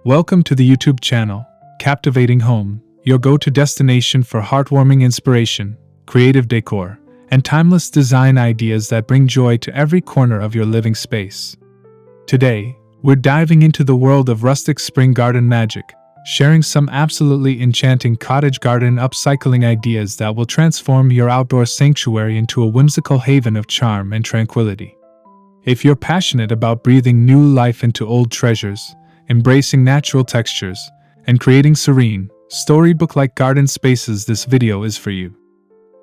Welcome to the YouTube channel, Captivating Home, your go-to destination for heartwarming inspiration, creative decor, and timeless design ideas that bring joy to every corner of your living space. Today, we're diving into the world of rustic spring garden magic, sharing some absolutely enchanting cottage garden upcycling ideas that will transform your outdoor sanctuary into a whimsical haven of charm and tranquility. If you're passionate about breathing new life into old treasures, embracing natural textures, and creating serene, storybook-like garden spaces, this video is for you.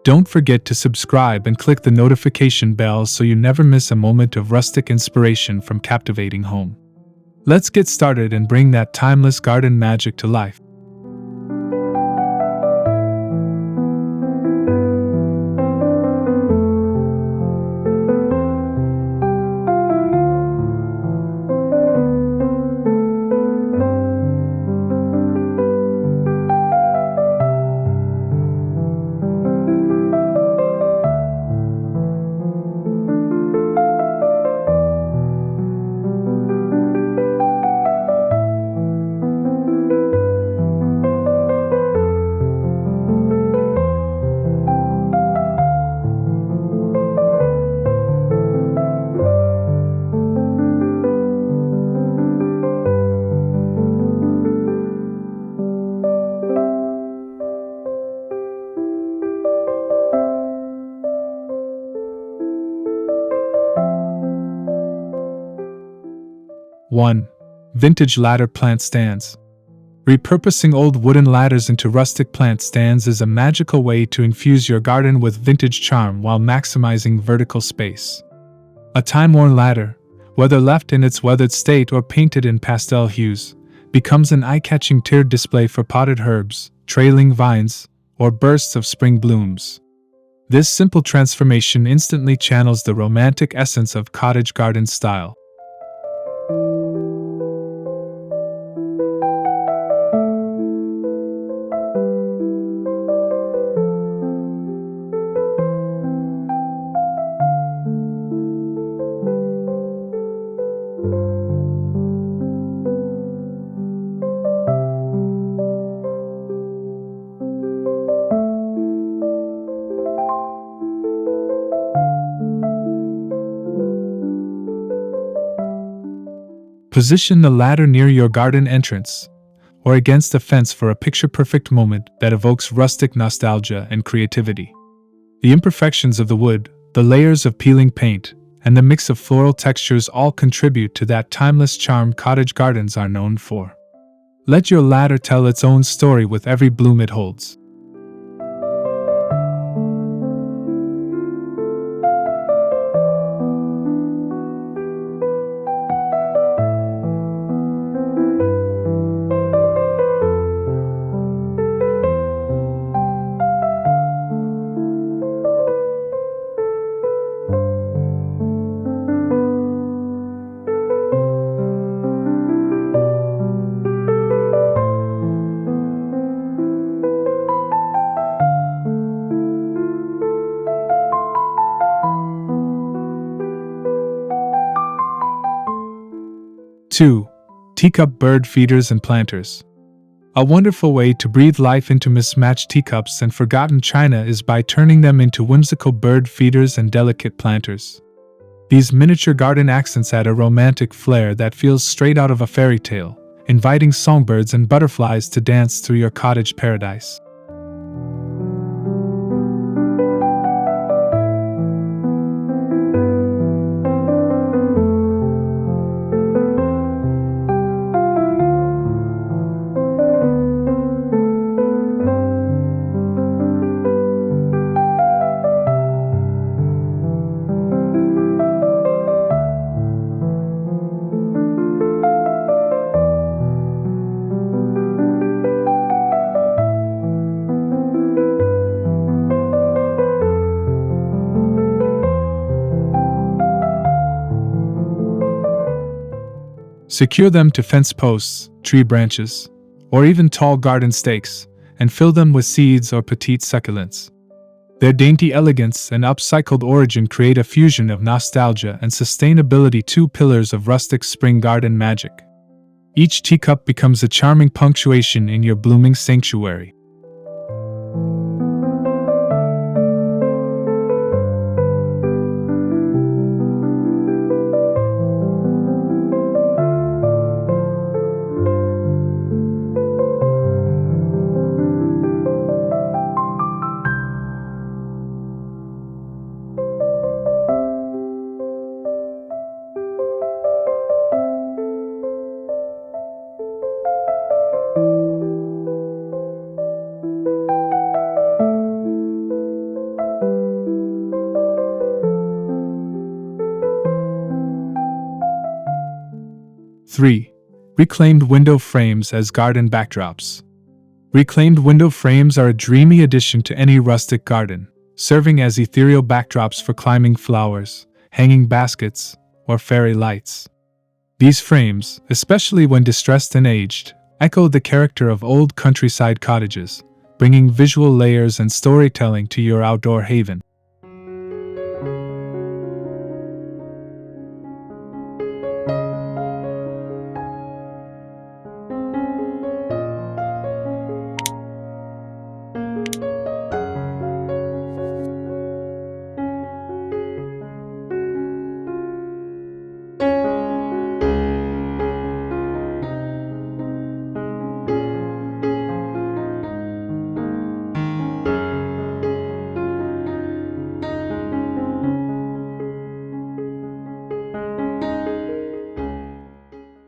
Don't forget to subscribe and click the notification bell so you never miss a moment of rustic inspiration from Captivating Home. Let's get started and bring that timeless garden magic to life. One, vintage ladder plant stands. Repurposing old wooden ladders into rustic plant stands is a magical way to infuse your garden with vintage charm while maximizing vertical space. A time-worn ladder, whether left in its weathered state or painted in pastel hues, becomes an eye-catching tiered display for potted herbs, trailing vines, or bursts of spring blooms. This simple transformation instantly channels the romantic essence of cottage garden style. Position the ladder near your garden entrance, or against a fence for a picture-perfect moment that evokes rustic nostalgia and creativity. The imperfections of the wood, the layers of peeling paint, and the mix of floral textures all contribute to that timeless charm cottage gardens are known for. Let your ladder tell its own story with every bloom it holds. Two, teacup bird feeders and planters. A wonderful way to breathe life into mismatched teacups and forgotten china is by turning them into whimsical bird feeders and delicate planters. These miniature garden accents add a romantic flair that feels straight out of a fairy tale, inviting songbirds and butterflies to dance through your cottage paradise. Secure them to fence posts, tree branches, or even tall garden stakes, and fill them with seeds or petite succulents. Their dainty elegance and upcycled origin create a fusion of nostalgia and sustainability, two pillars of rustic spring garden magic. Each teacup becomes a charming punctuation in your blooming sanctuary. Three, reclaimed window frames as garden backdrops. Reclaimed window frames are a dreamy addition to any rustic garden, serving as ethereal backdrops for climbing flowers, hanging baskets, or fairy lights. These frames, especially when distressed and aged, echo the character of old countryside cottages, bringing visual layers and storytelling to your outdoor haven.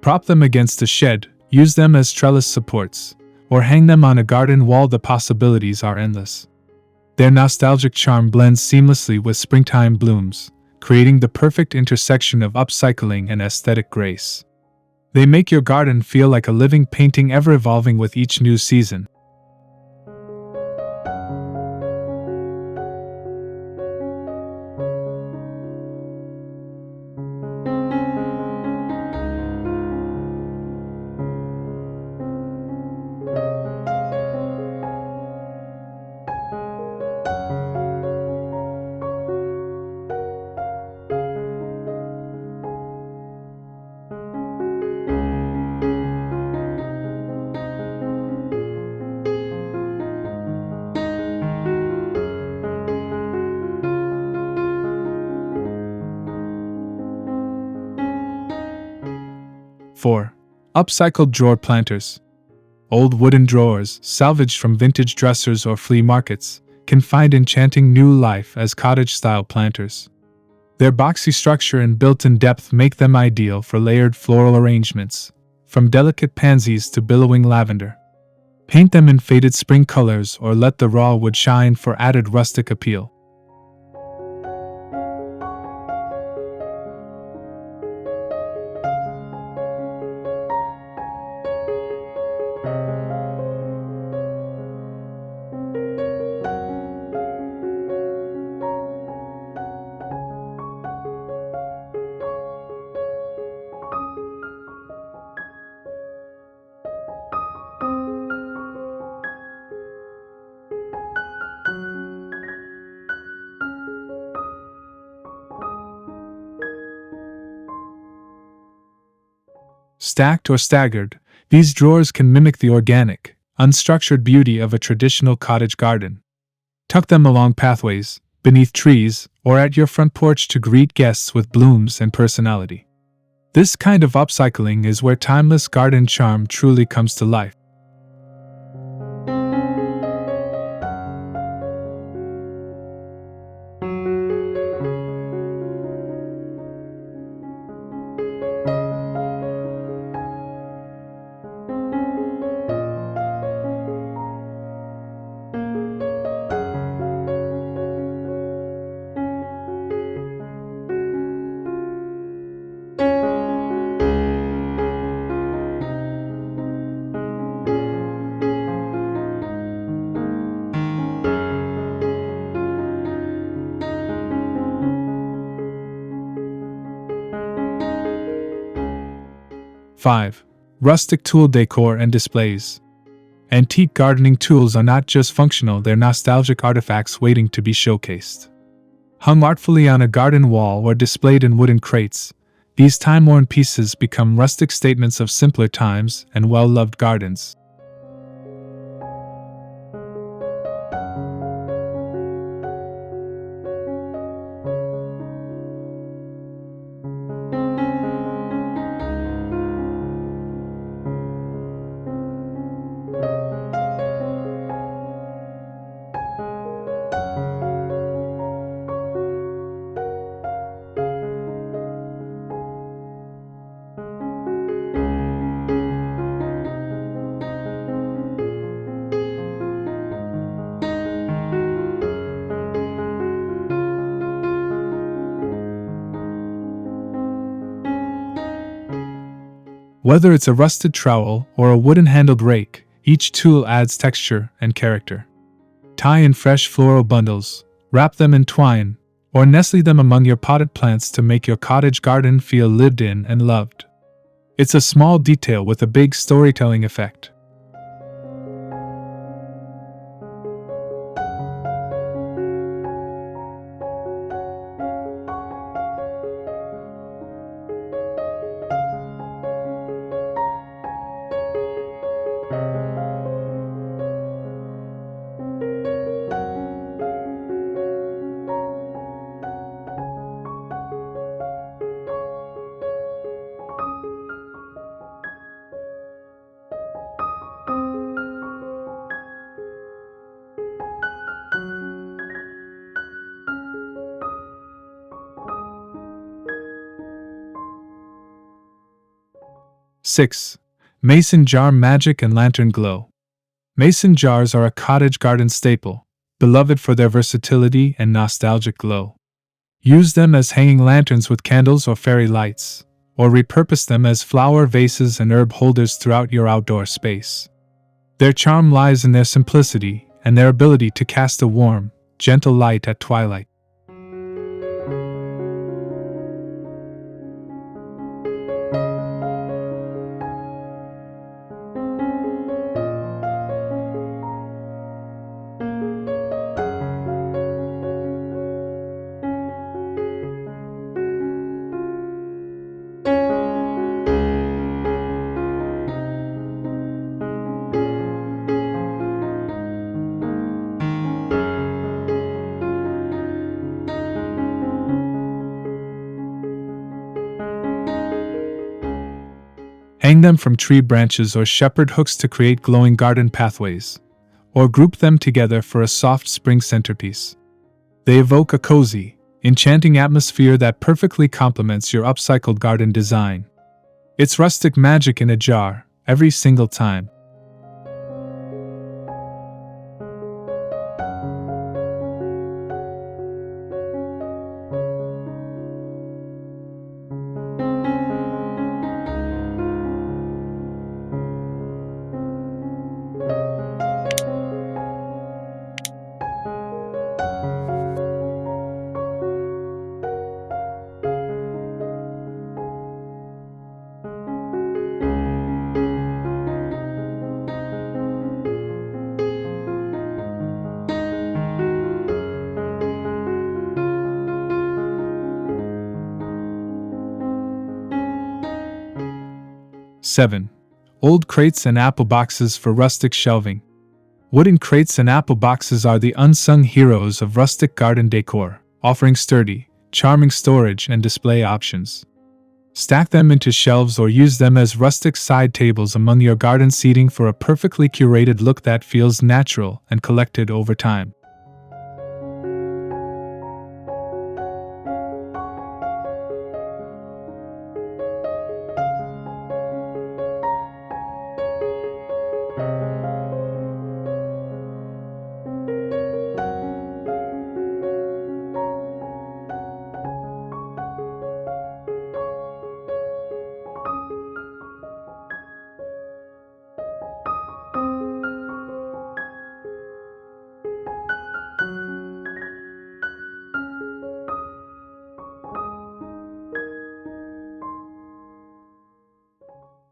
Prop them against a shed, use them as trellis supports, or hang them on a garden wall. The possibilities are endless. Their nostalgic charm blends seamlessly with springtime blooms, creating the perfect intersection of upcycling and aesthetic grace. They make your garden feel like a living painting, ever evolving with each new season. Four, upcycled drawer planters. Old wooden drawers, salvaged from vintage dressers or flea markets, can find enchanting new life as cottage-style planters. Their boxy structure and built-in depth make them ideal for layered floral arrangements, from delicate pansies to billowing lavender. Paint them in faded spring colors or let the raw wood shine for added rustic appeal. Stacked or staggered, these drawers can mimic the organic, unstructured beauty of a traditional cottage garden. Tuck them along pathways, beneath trees, or at your front porch to greet guests with blooms and personality. This kind of upcycling is where timeless garden charm truly comes to life. Five, rustic tool decor and displays. Antique gardening tools are not just functional, they're nostalgic artifacts waiting to be showcased. Hung artfully on a garden wall or displayed in wooden crates, These time-worn pieces become rustic statements of simpler times and well-loved gardens. Whether it's a rusted trowel or a wooden-handled rake, each tool adds texture and character. Tie in fresh floral bundles, wrap them in twine, or nestle them among your potted plants to make your cottage garden feel lived in and loved. It's a small detail with a big storytelling effect. Six. Mason jar magic and lantern glow. Mason jars are a cottage garden staple, beloved for their versatility and nostalgic glow. Use them as hanging lanterns with candles or fairy lights, or repurpose them as flower vases and herb holders throughout your outdoor space. Their charm lies in their simplicity and their ability to cast a warm, gentle light at twilight. Hang them from tree branches or shepherd hooks to create glowing garden pathways, or group them together for a soft spring centerpiece. They evoke a cozy, enchanting atmosphere that perfectly complements your upcycled garden design. It's rustic magic in a jar, every single time. Seven. Old crates and apple boxes for rustic shelving. Wooden crates and apple boxes are the unsung heroes of rustic garden decor, offering sturdy, charming storage and display options. Stack them into shelves or use them as rustic side tables among your garden seating for a perfectly curated look that feels natural and collected over time.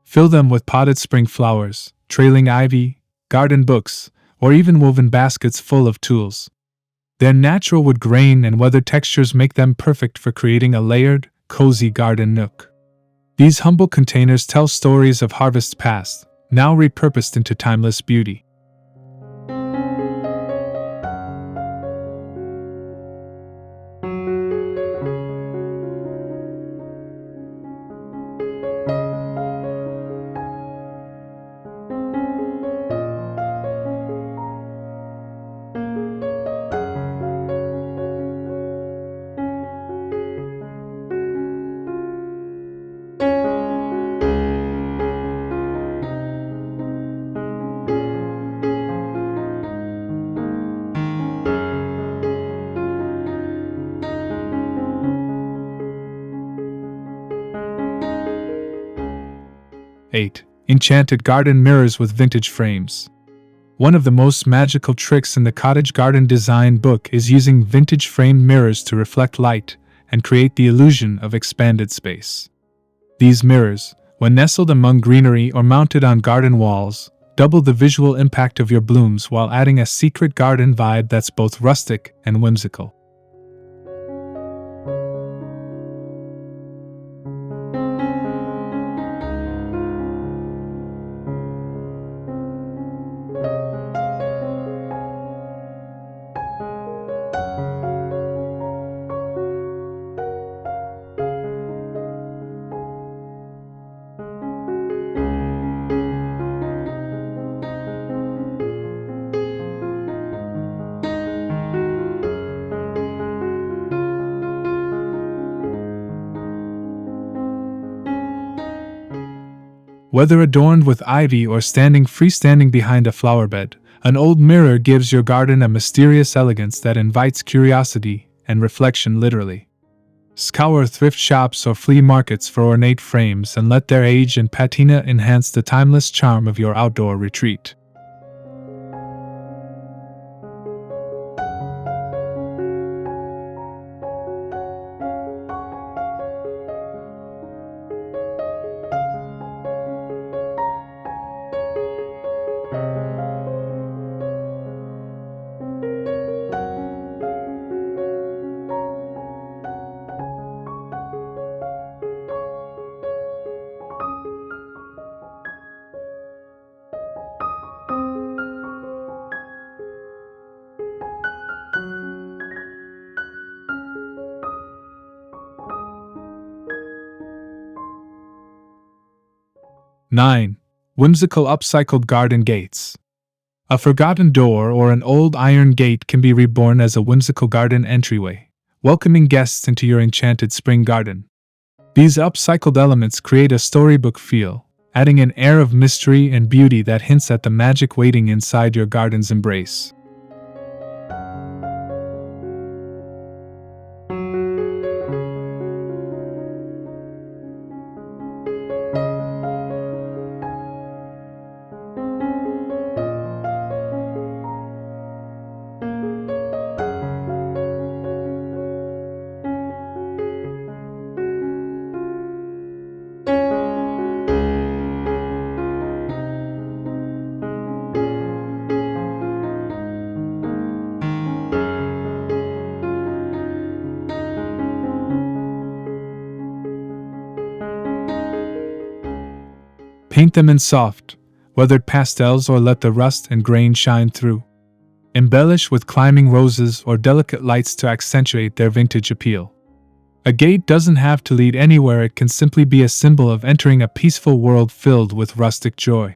Fill them with potted spring flowers, trailing ivy, garden books, or even woven baskets full of tools. Their natural wood grain and weather textures make them perfect for creating a layered, cozy garden nook. These humble containers tell stories of harvests past, now repurposed into timeless beauty. Enchanted garden mirrors with vintage frames. One of the most magical tricks in the cottage garden design book is using vintage framed mirrors to reflect light and create the illusion of expanded space. These mirrors, when nestled among greenery or mounted on garden walls, double the visual impact of your blooms while adding a secret garden vibe that's both rustic and whimsical. Whether adorned with ivy or standing freestanding behind a flower bed, an old mirror gives your garden a mysterious elegance that invites curiosity and reflection literally. Scour thrift shops or flea markets for ornate frames and let their age and patina enhance the timeless charm of your outdoor retreat. Whimsical upcycled garden gates. A forgotten door or an old iron gate can be reborn as a whimsical garden entryway, welcoming guests into your enchanted spring garden. These upcycled elements create a storybook feel, adding an air of mystery and beauty that hints at the magic waiting inside your garden's embrace. Paint them in soft, weathered pastels or let the rust and grain shine through. Embellish with climbing roses or delicate lights to accentuate their vintage appeal. A gate doesn't have to lead anywhere, it can simply be a symbol of entering a peaceful world filled with rustic joy.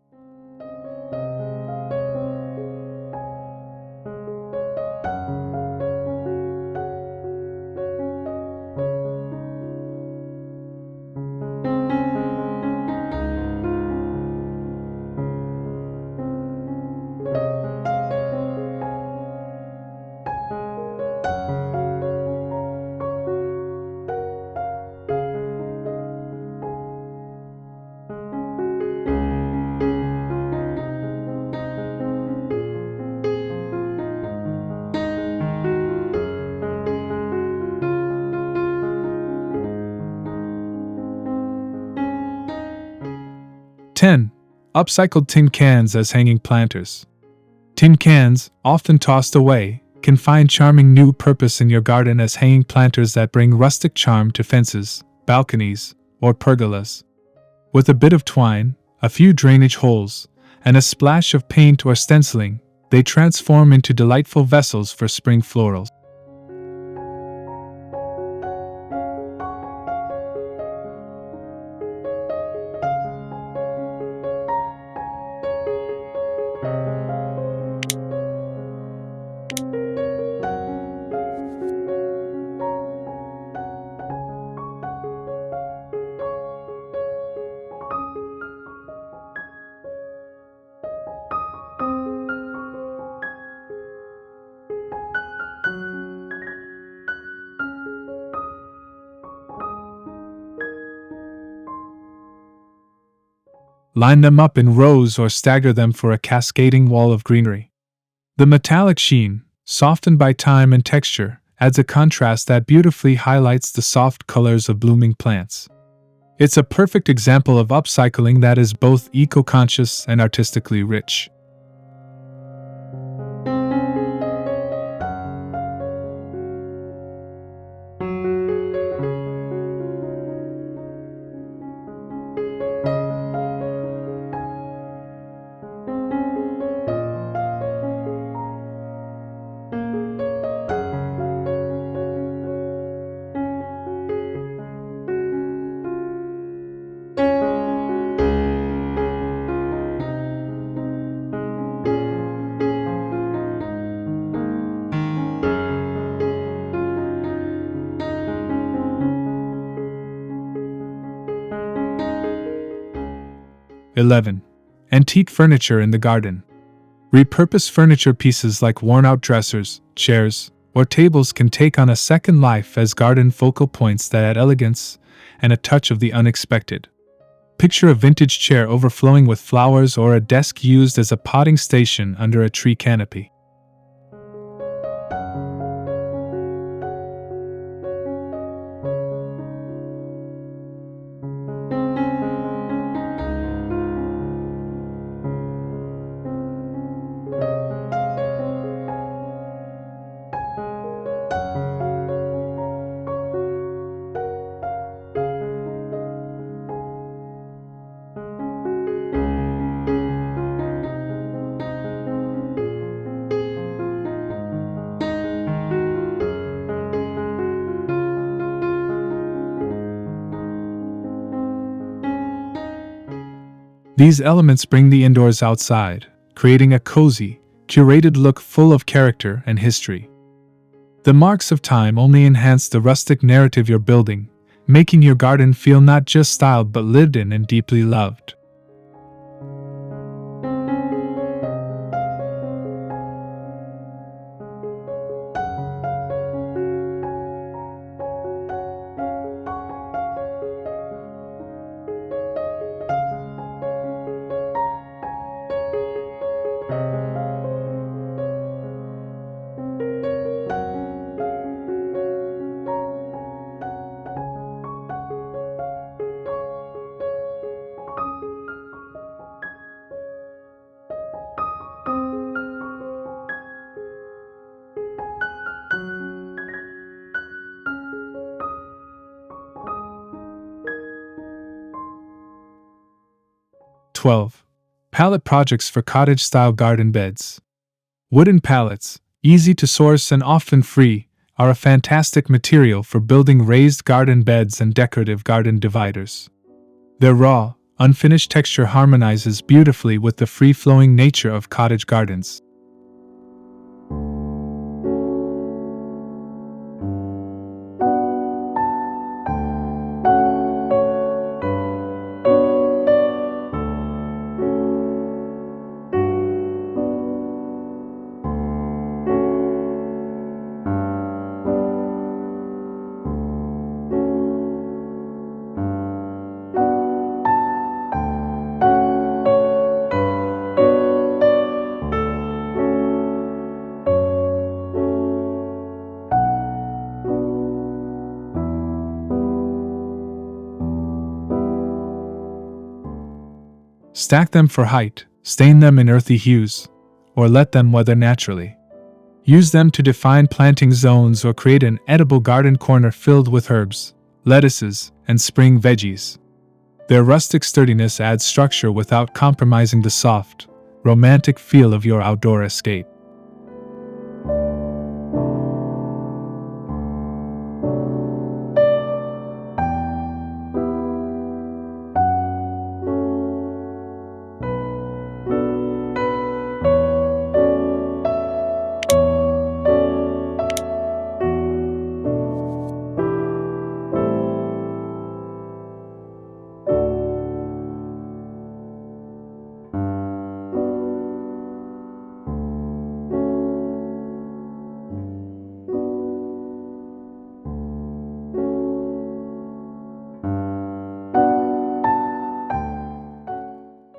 Upcycled tin cans as hanging planters. Tin cans, often tossed away, can find charming new purpose in your garden as hanging planters that bring rustic charm to fences, balconies, or pergolas. With a bit of twine, a few drainage holes, and a splash of paint or stenciling, they transform into delightful vessels for spring florals. Line them up in rows or stagger them for a cascading wall of greenery. The metallic sheen, softened by time and texture, adds a contrast that beautifully highlights the soft colors of blooming plants. It's a perfect example of upcycling that is both eco-conscious and artistically rich. (11) Antique furniture in the garden. Repurposed furniture pieces like worn-out dressers, chairs, or tables can take on a second life as garden focal points that add elegance and a touch of the unexpected. Picture a vintage chair overflowing with flowers or a desk used as a potting station under a tree canopy. These elements bring the indoors outside, creating a cozy, curated look full of character and history. The marks of time only enhance the rustic narrative you're building, making your garden feel not just styled but lived in and deeply loved. (12) Pallet projects for cottage-style garden beds. Wooden pallets, easy to source and often free, are a fantastic material for building raised garden beds and decorative garden dividers. Their raw, unfinished texture harmonizes beautifully with the free-flowing nature of cottage gardens. Stack them for height, stain them in earthy hues, or let them weather naturally. Use them to define planting zones or create an edible garden corner filled with herbs, lettuces, and spring veggies. Their rustic sturdiness adds structure without compromising the soft, romantic feel of your outdoor escape.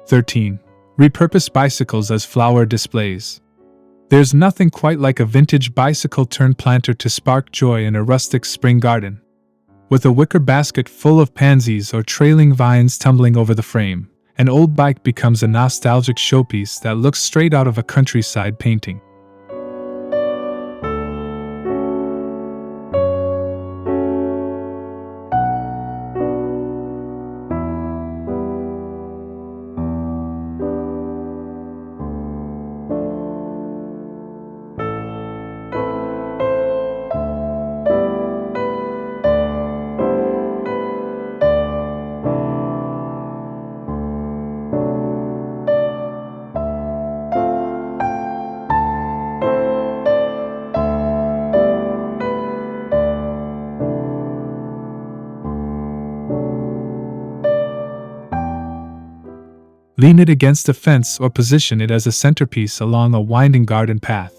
(13) Repurposed bicycles as flower displays. There's nothing quite like a vintage bicycle turned planter to spark joy in a rustic spring garden. With a wicker basket full of pansies or trailing vines tumbling over the frame, an old bike becomes a nostalgic showpiece that looks straight out of a countryside painting. Lean it against a fence or position it as a centerpiece along a winding garden path.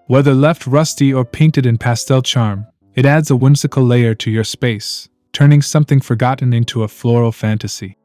Whether left rusty or painted in pastel charm, it adds a whimsical layer to your space, turning something forgotten into a floral fantasy.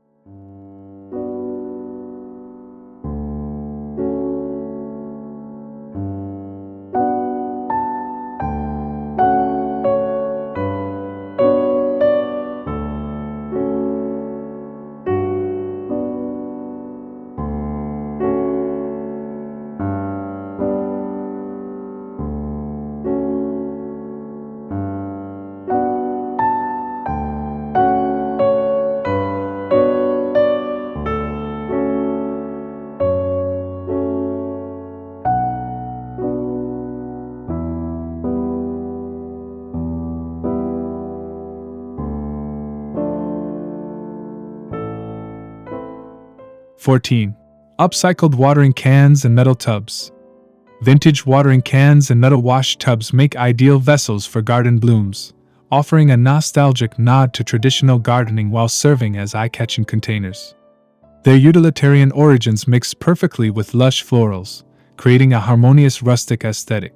(14) Upcycled watering cans and metal tubs. Vintage watering cans and metal wash tubs make ideal vessels for garden blooms, offering a nostalgic nod to traditional gardening while serving as eye-catching containers. Their utilitarian origins mix perfectly with lush florals, creating a harmonious rustic aesthetic.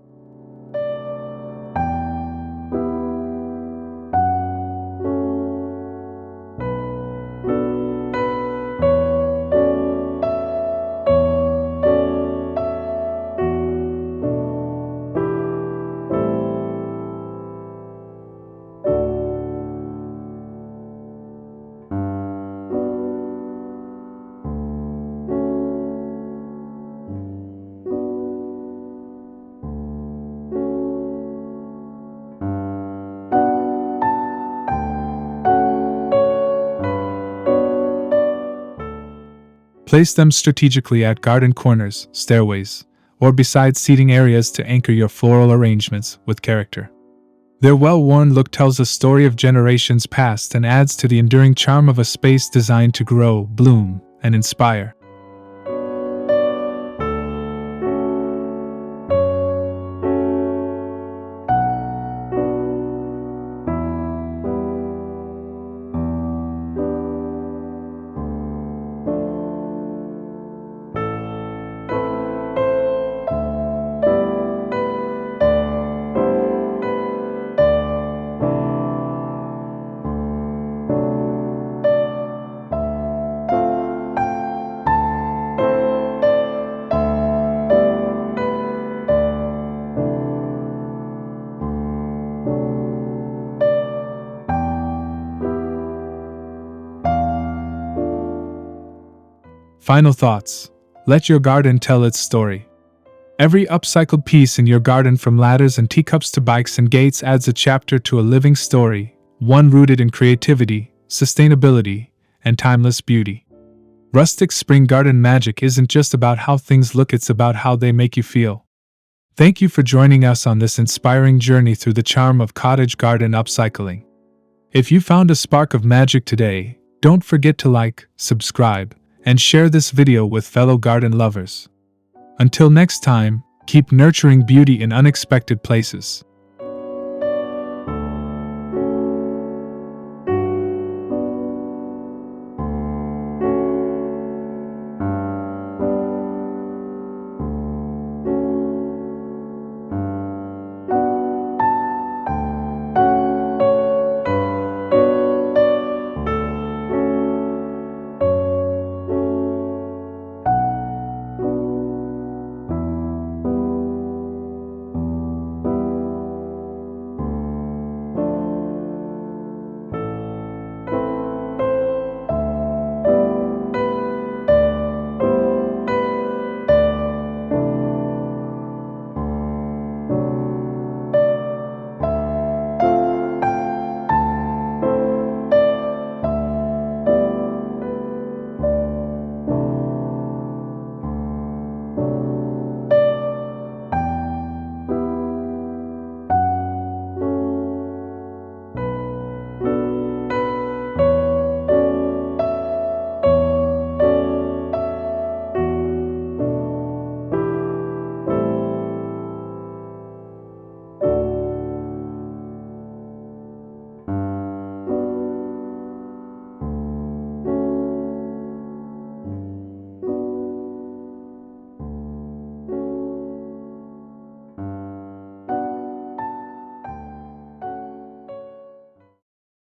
Place them strategically at garden corners, stairways, or beside seating areas to anchor your floral arrangements with character. Their well-worn look tells a story of generations past and adds to the enduring charm of a space designed to grow, bloom, and inspire. Final thoughts. Let your garden tell its story. Every upcycled piece in your garden, from ladders and teacups to bikes and gates, adds a chapter to a living story, one rooted in creativity, sustainability, and timeless beauty. Rustic spring garden magic isn't just about how things look, it's about how they make you feel. Thank you for joining us on this inspiring journey through the charm of cottage garden upcycling. If you found a spark of magic today, don't forget to like, subscribe, and share this video with fellow garden lovers. Until next time, keep nurturing beauty in unexpected places.